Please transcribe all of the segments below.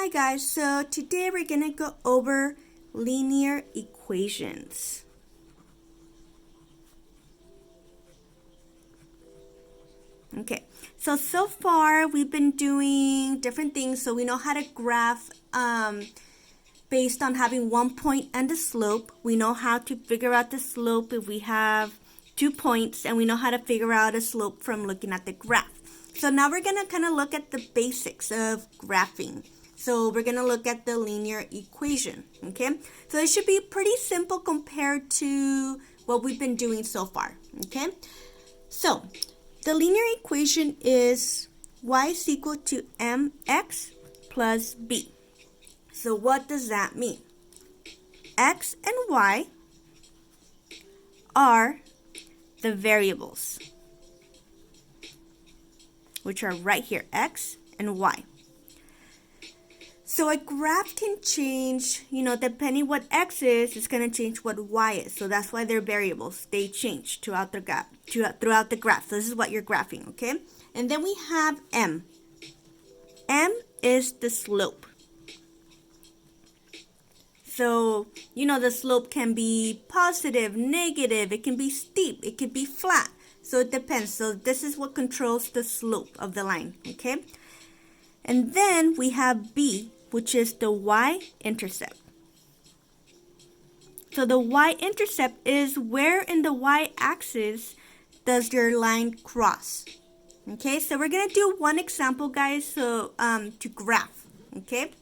Hi guys, so today we're going to go over linear equations. Okay, so far we've been doing different things. So we know how to graph based on having one point and the slope. We know how to figure out the slope if we have 2 points, and we know how to figure out a slope from looking at the graph. So now we're going to kind of look at the basics of graphing. So we're going to look at the linear equation, okay? So it should be pretty simple compared to what we've been doing so far, okay? So the linear equation is y is equal to mx plus b. So what does that mean? X and y are the variables, which are right here, x and y. So a graph can change, depending what x is, it's going to change what y is. So that's why they're variables. They change throughout the graph. So this is what you're graphing, okay? And then we have m. M is the slope. So, the slope can be positive, negative, it can be steep, it can be flat. So it depends. So this is what controls the slope of the line, okay? And then we have b, which is the y-intercept. So the y-intercept is where in the y-axis does your line cross. Okay, so we're going to do one example, guys, so to graph, okay?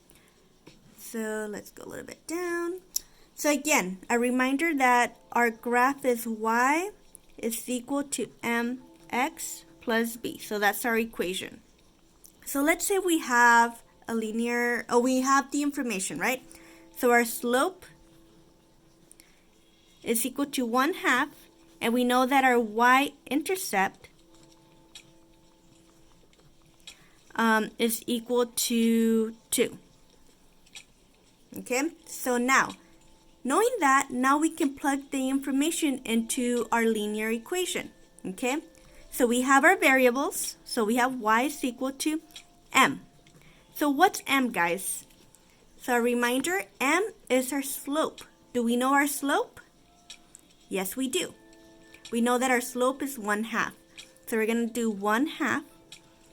So let's go a little bit down. So again, a reminder that our graph is y is equal to mx plus b. So that's our equation. So let's say we have a linear, we have the information, right? So our slope is equal to 1/2, and we know that our y-intercept is equal to 2. Okay, so now, knowing that, now we can plug the information into our linear equation. Okay, so we have our variables. So we have y is equal to m. So what's m, guys? So a reminder, m is our slope. Do we know our slope? Yes, we do. We know that our slope is 1/2. So we're going to do 1/2,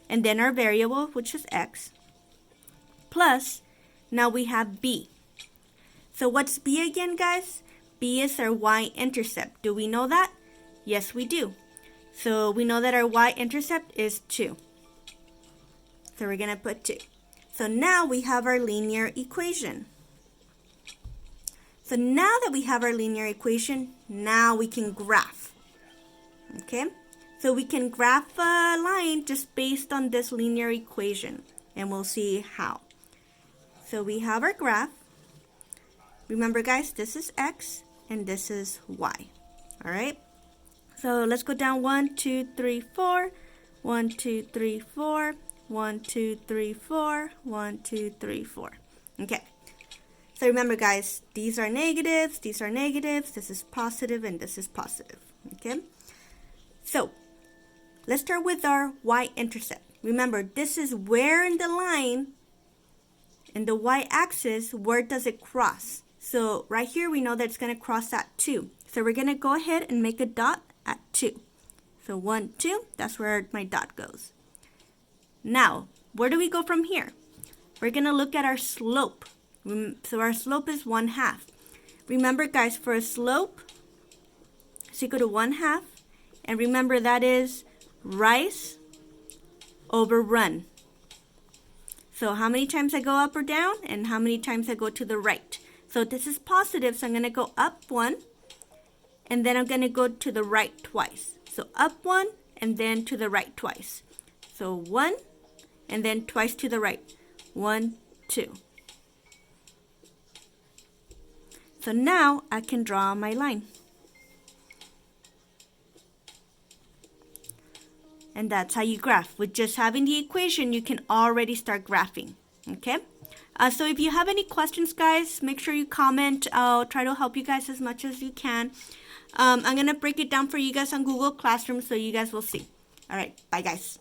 and then our variable, which is x, plus, now we have b. So what's b again, guys? B is our y-intercept. Do we know that? Yes, we do. So we know that our y-intercept is 2. So we're going to put 2. So now we have our linear equation. So now that we have our linear equation, now we can graph. Okay? So we can graph a line just based on this linear equation. And we'll see how. So we have our graph. Remember, guys, this is x and this is y. All right? So let's go down 1, 2, 3, 4. 1, 2, 3, 4. 1, 2, 3, 4. 1, 2, 3, 4. Okay. So remember, guys, these are negatives, this is positive, and this is positive. Okay? So let's start with our y-intercept. Remember, this is where in the line, in the y-axis, where does it cross? So right here, we know that it's going to cross at 2. So we're going to go ahead and make a dot at 2. So 1, 2, that's where my dot goes. Now, where do we go from here? We're going to look at our slope. So our slope is 1/2. Remember, guys, for a slope, it's equal to 1/2. And remember, that is rise over run. So how many times I go up or down, and how many times I go to the right. So this is positive, so I'm going to go up 1, and then I'm going to go to the right twice. So up 1, and then to the right twice. So 1, and then twice to the right. 1, 2. So now I can draw my line. And that's how you graph. With just having the equation, you can already start graphing. Okay? So if you have any questions, guys, make sure you comment. I'll try to help you guys as much as you can. I'm going to break it down for you guys on Google Classroom so you guys will see. All right. Bye, guys.